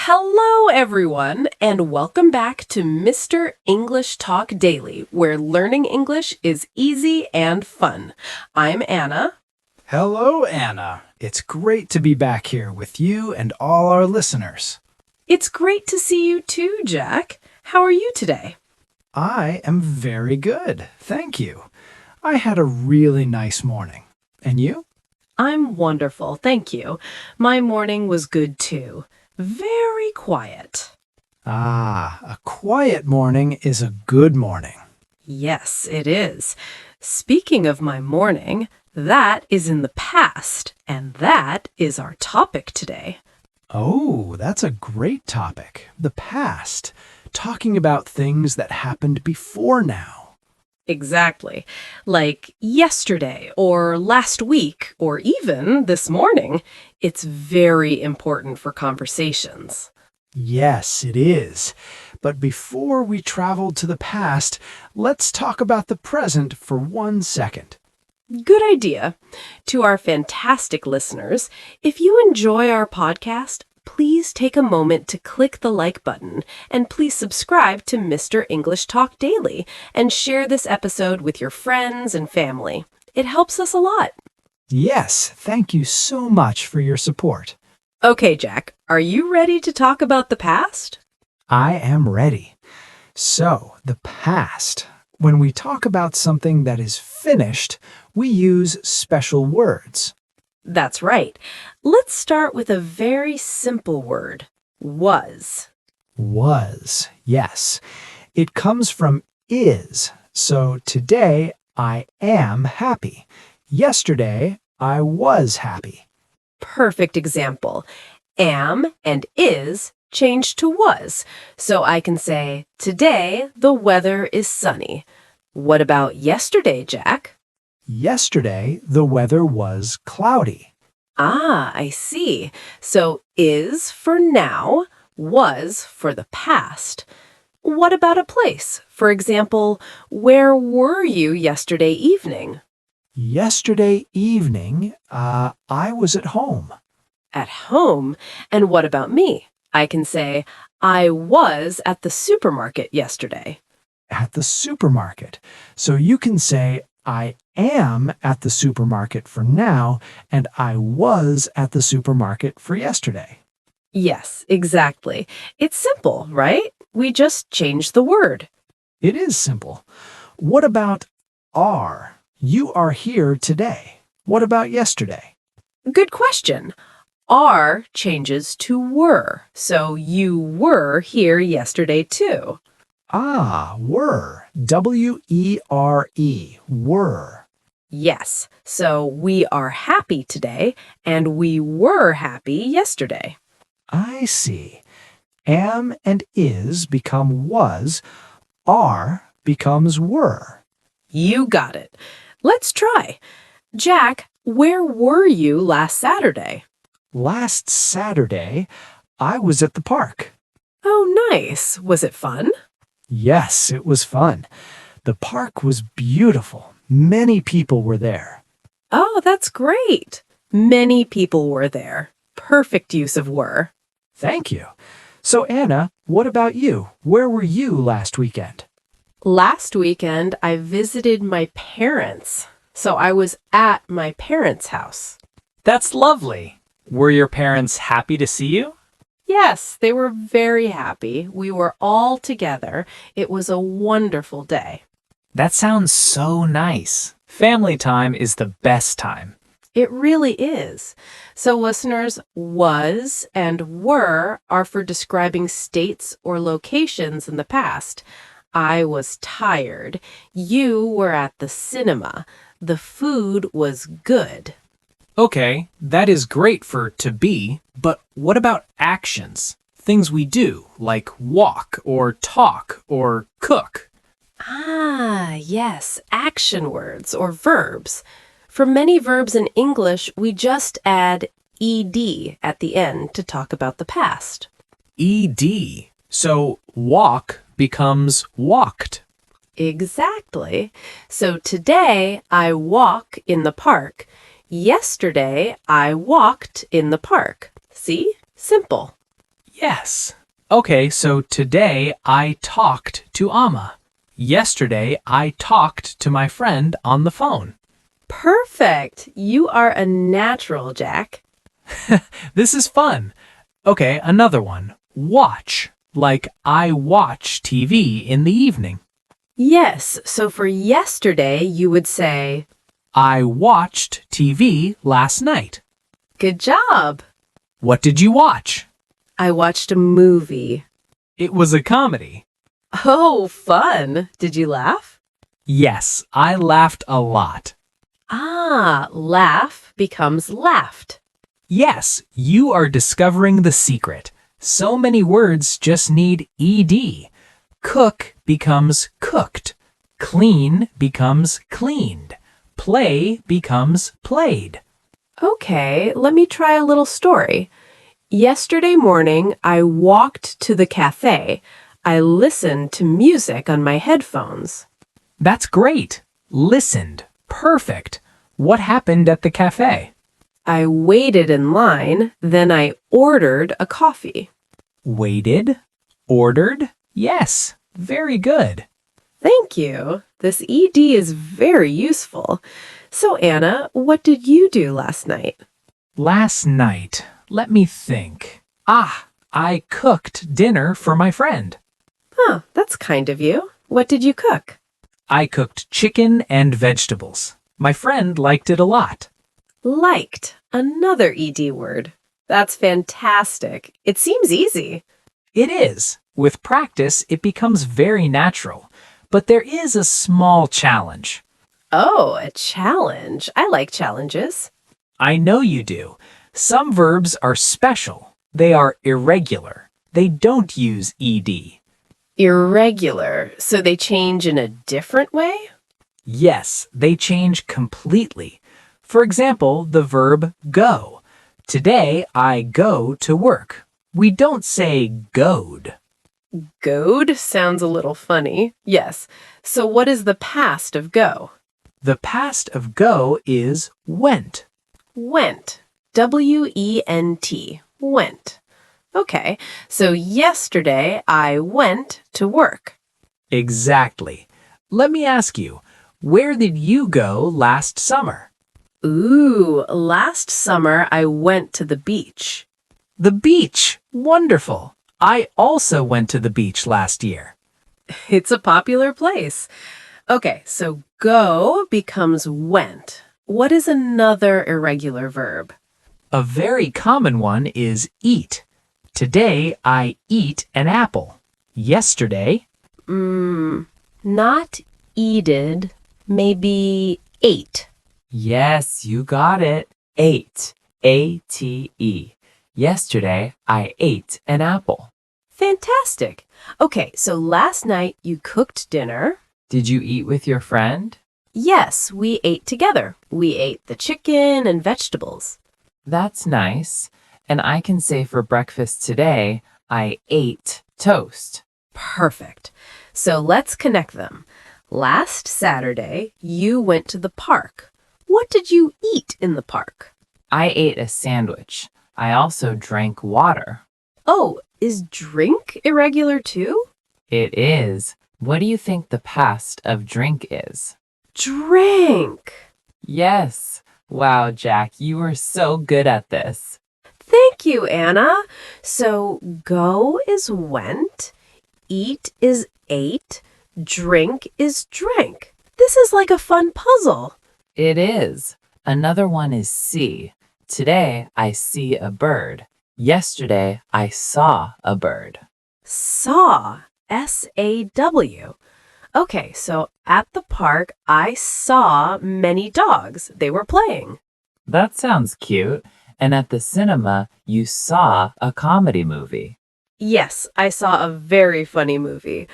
Hello, everyone, and welcome back to Mr. English Talk Daily, where learning English is easy and fun. I'm Anna. Hello, Anna. It's great to be back here with you and all our listeners. It's great to see you too, Jack. How are you today? I am very good, thank you. I had a really nice morning. And you? I'm wonderful, thank you. My morning was good too. Very quiet. A quiet morning is a good morning. Yes, it is. Speaking of my morning, that is in the past, and that is our topic today. Oh, that's a great topic. The past. Talking about things that happened before now. Exactly. Like yesterday or last week or even this morning. It's very important for conversations. Yes, it is. But before we travel to the past, let's talk about the present for 1 second. Good idea. To our fantastic listeners, if you enjoy our podcast, please take a moment to click the like button and please subscribe to Mr. English Talk Daily and share this episode with your friends and family. It helps us a lot. Yes, thank you so much for your support. Okay, Jack, are you ready to talk about the past? I am ready. So, the past. When we talk about something that is finished, we use special words. That's right. Let's start with a very simple word, was. Was, yes. It comes from is. So today I am happy. Yesterday I was happy. Perfect example. Am and is changed to was. So I can say, today the weather is sunny. What about yesterday, Jack? Yesterday the weather was cloudy. I see. So is for now, was for the past. What about a place? For example, where were you yesterday evening? Yesterday evening, I was at home. At home? And what about me? I can say, I was at the supermarket yesterday. At the supermarket. So you can say, I am at the supermarket for now, and I was at the supermarket for yesterday. Yes, exactly. It's simple, right? We just changed the word. It is simple. What about are? You are here today. What about yesterday? Good question. Are changes to were, so you were here yesterday too. Were. W-E-R-E. Were. Yes, so we are happy today and we were happy yesterday. I see. Am and is become was. Are becomes were. You got it. Let's try. Jack, where were you last Saturday? Last Saturday, I was at the park. Oh, nice. Was it fun? Yes, it was fun. The park was beautiful. Many people were there. Oh, that's great. Many people were there. Perfect use of were. Thank you. So, Anna, what about you? Where were you last weekend? Last weekend, I visited my parents. So I was at my parents' house. That's lovely. Were your parents happy to see you? Yes, they were very happy. We were all together. It was a wonderful day. That sounds so nice. Family time is the best time. It really is. So listeners, was and were are for describing states or locations in the past. I was tired. You were at the cinema. The food was good. Okay, that is great for to be, but what about actions? Things we do, like walk or talk or cook. Yes, action words or verbs. For many verbs in English, we just add ed at the end to talk about the past. ED. So walk becomes walked. Exactly. So today I walk in the park. Yesterday I walked in the park. See? Simple. Yes. Okay, so today I talked to Amma. Yesterday I talked to my friend on the phone. Perfect. You are a natural, Jack. This is fun. Okay, another one. Watch. Like I watch TV in the evening. Yes, so for yesterday, you would say, I watched TV last night. good job. What did you watch? I watched a movie. It was a comedy. Oh, fun. Did you laugh? Yes, I laughed a lot. Ah, laugh becomes laughed. Yes, you are discovering the secret. So many words just need ed. Cook becomes cooked. Clean becomes cleaned. Play becomes played. Okay, let me try a little story. Yesterday morning, I walked to the cafe. I listened to music on my headphones. That's great. Listened. Perfect. What happened at the cafe? I waited in line, then I ordered a coffee. Waited? Ordered? Yes. Very good. Thank you. This ED is very useful. So, Anna, what did you do last night? Last night, let me think. I cooked dinner for my friend. Huh, that's kind of you. What did you cook? I cooked chicken and vegetables. My friend liked it a lot. Liked. Another ED word. That's fantastic. It seems easy. It is. With practice, it becomes very natural. But there is a small challenge. Oh, a challenge. I like challenges. I know you do. Some verbs are special. They are irregular. They don't use ed. Irregular. So they change in a different way? Yes, they change completely. For example, the verb go. Today I go to work. We don't say goed. Goed sounds a little funny. Yes. So what is the past of go? The past of go is went. Went. W-E-N-T. Went. Okay. So yesterday I went to work. Exactly. Let me ask you, where did you go last summer? Ooh, last summer I went to the beach. The beach. Wonderful. I also went to the beach last year. It's a popular place. Okay, so go becomes went. What is another irregular verb? A very common one is eat. Today I eat an apple. Yesterday, Not eated, maybe ate. Yes, you got it. Ate. A-T-E. Yesterday, I ate an apple. Fantastic. Okay, so last night you cooked dinner. Did you eat with your friend? Yes, we ate together. We ate the chicken and vegetables. That's nice. And I can say for breakfast today, I ate toast. Perfect. So let's connect them. Last Saturday, you went to the park. What did you eat in the park? I ate a sandwich. I also drank water. Oh, is drink irregular too? It is. What do you think the past of drink is? Drank. Yes. Wow, Jack, you are so good at this. Thank you, Anna. So go is went, eat is ate, drink is drank. This is like a fun puzzle. It is. Another one is see. Today, I see a bird. Yesterday, I saw a bird. Saw, S-A-W. Okay, so at the park, I saw many dogs. They were playing. That sounds cute. And at the cinema, you saw a comedy movie. Yes, I saw a very funny movie.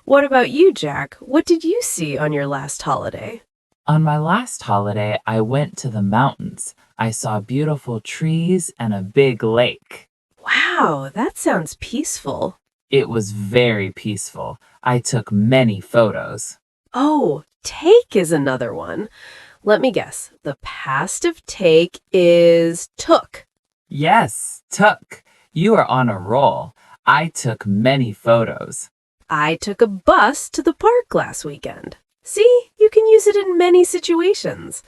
What about you, Jack? What did you see on your last holiday? On my last holiday, I went to the mountains. I saw beautiful trees and a big lake. Wow, that sounds peaceful. It was very peaceful. I took many photos. Oh, take is another one. Let me guess. The past of take is took. Yes, took. You are on a roll. I took many photos. I took a bus to the park last weekend. See, you can use it in many situations.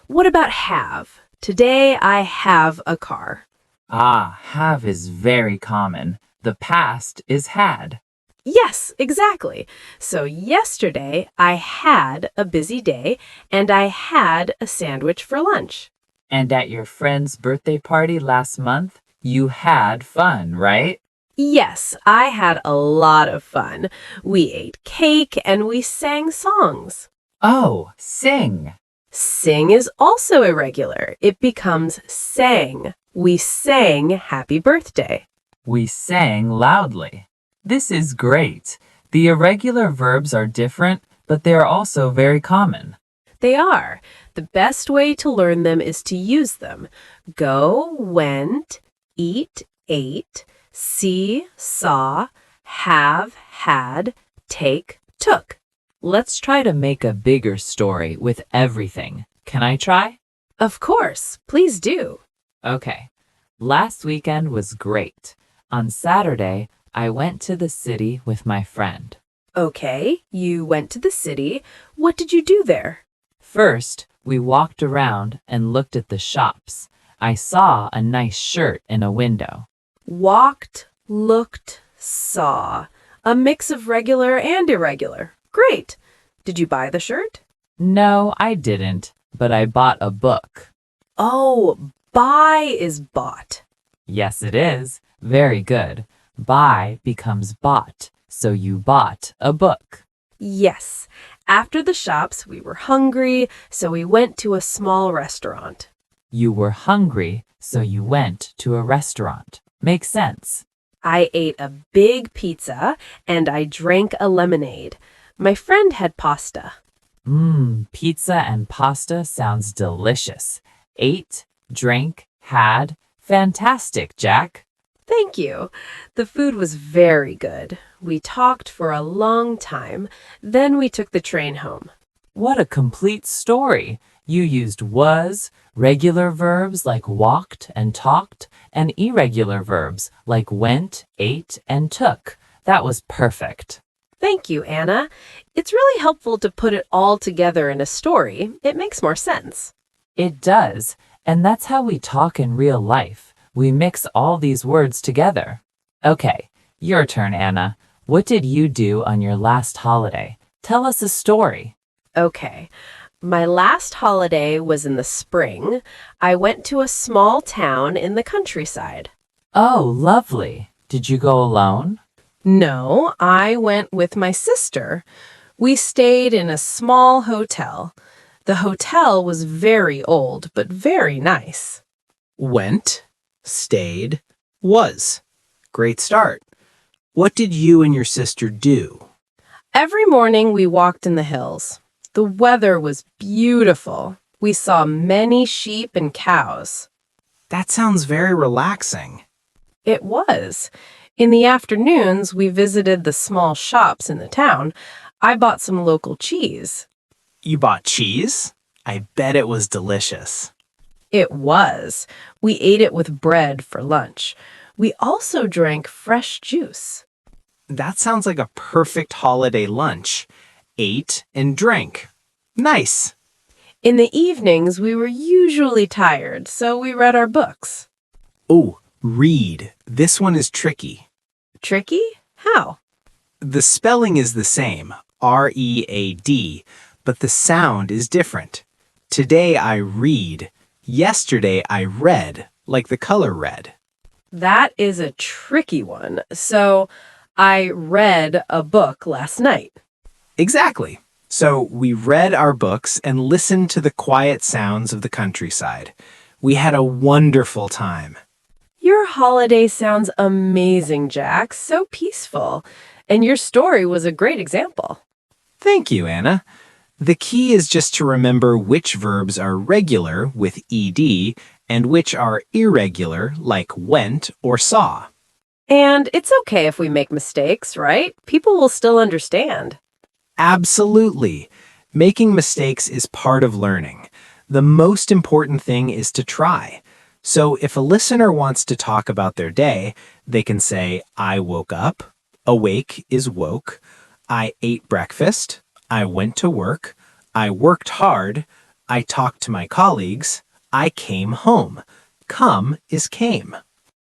What about have? Today I have a car. Ah, have is very common. The past is had. Yes, exactly. So yesterday I had a busy day and I had a sandwich for lunch. And at your friend's birthday party last month, you had fun, right? Yes, I had a lot of fun. We ate cake and we sang songs. Oh, sing. Sing is also irregular. It becomes sang. We sang happy birthday. We sang loudly. This is great. The irregular verbs are different, but they are also very common. They are. The best way to learn them is to use them. Go, went, eat, ate, see, saw, have, had, take, took. Let's try to make a bigger story with everything. Can I try? Of course, please do. Okay. Last weekend was great. On Saturday, I went to the city with my friend. Okay, you went to the city. What did you do there? First, we walked around and looked at the shops. I saw a nice shirt in a window. Walked, looked, saw. A mix of regular and irregular. Great. Did you buy the shirt? No, I didn't, but I bought a book. Oh, buy is bought. Yes, it is. Very good. Buy becomes bought, so you bought a book. Yes. After the shops, we were hungry, so we went to a small restaurant. You were hungry, so you went to a restaurant. Makes sense. I ate a big pizza and I drank a lemonade. My friend had pasta. Pizza and pasta sounds delicious. Ate, drank, had. Fantastic, Jack. Thank you. The food was very good. We talked for a long time. Then we took the train home. What a complete story. You used was, regular verbs like walked and talked, and irregular verbs like went, ate, and took. That was perfect. Thank you, Anna. It's really helpful to put it all together in a story. It makes more sense. It does, and that's how we talk in real life. We mix all these words together. Okay, your turn, Anna. What did you do on your last holiday? Tell us a story. Okay. My last holiday was in the spring. I went to a small town in the countryside. Oh, lovely. Did you go alone? No, I went with my sister. We stayed in a small hotel. The hotel was very old, but very nice. Went, stayed, was. Great start. What did you and your sister do? Every morning we walked in the hills. The weather was beautiful. We saw many sheep and cows. That sounds very relaxing. It was. In the afternoons, we visited the small shops in the town. I bought some local cheese. You bought cheese? I bet it was delicious. It was. We ate it with bread for lunch. We also drank fresh juice. That sounds like a perfect holiday lunch. Ate and drank. Nice. In the evenings, we were usually tired, so we read our books. Oh, read. This one is tricky. Tricky? How? The spelling is the same, R-E-A-D, but the sound is different. Today I read. Yesterday I read, like the color red. That is a tricky one. So, I read a book last night. Exactly. So we read our books and listened to the quiet sounds of the countryside. We had a wonderful time. Your holiday sounds amazing, Jack. So peaceful. And your story was a great example. Thank you, Anna. The key is just to remember which verbs are regular with ed and which are irregular like went or saw. And it's okay if we make mistakes, right? People will still understand. Absolutely. Making mistakes is part of learning. The most important thing is to try. So if a listener wants to talk about their day, they can say, I woke up. Awake is woke. I ate breakfast. I went to work. I worked hard. I talked to my colleagues. I came home. Come is came.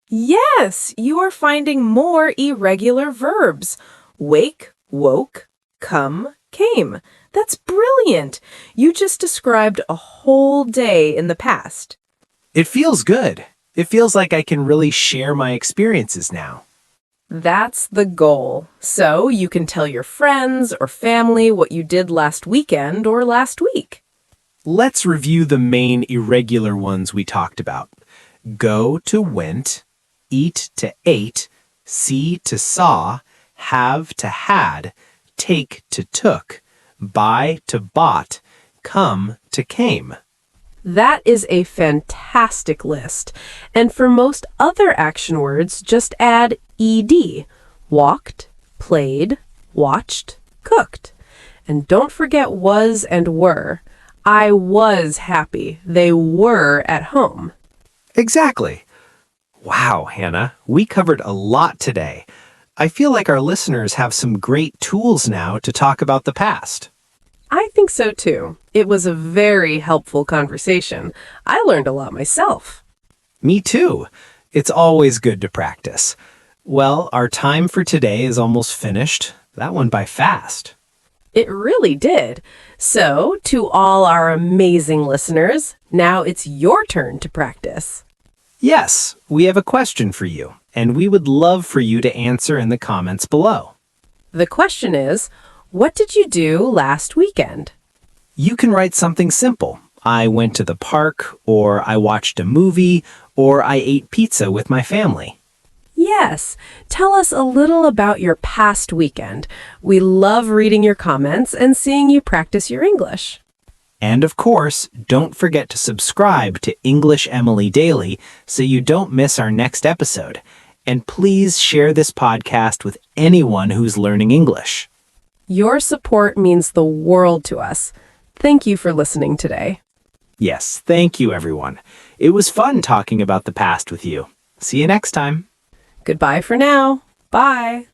Yes, you are finding more irregular verbs. Wake, woke, come, came. That's brilliant. You just described a whole day in the past. It feels good. It feels like I can really share my experiences now. That's the goal. So you can tell your friends or family what you did last weekend or last week. Let's review the main irregular ones we talked about. Go to went, eat to ate, see to saw, have to had, take to took, buy to bought, come to came. That is a fantastic list. And for most other action words, just add ed. Walked, played, watched, cooked. And don't forget was and were. I was happy. They were at home. Exactly. Wow, Hannah, we covered a lot today. I feel like our listeners have some great tools now to talk about the past. I think so too. It was a very helpful conversation. I learned a lot myself. Me too. It's always good to practice. Well, our time for today is almost finished. That went by fast. It really did. So, to all our amazing listeners, now it's your turn to practice. Yes, we have a question for you, and we would love for you to answer in the comments below. The question is, what did you do last weekend? You can write something simple. I went to the park, or I watched a movie, or I ate pizza with my family. Yes, tell us a little about your past weekend. We love reading your comments and seeing you practice your English. And of course, don't forget to subscribe to English Emily Daily so you don't miss our next episode. And please share this podcast with anyone who's learning English. Your support means the world to us. Thank you for listening today. Yes, thank you, everyone. It was fun talking about the past with you. See you next time. Goodbye for now. Bye.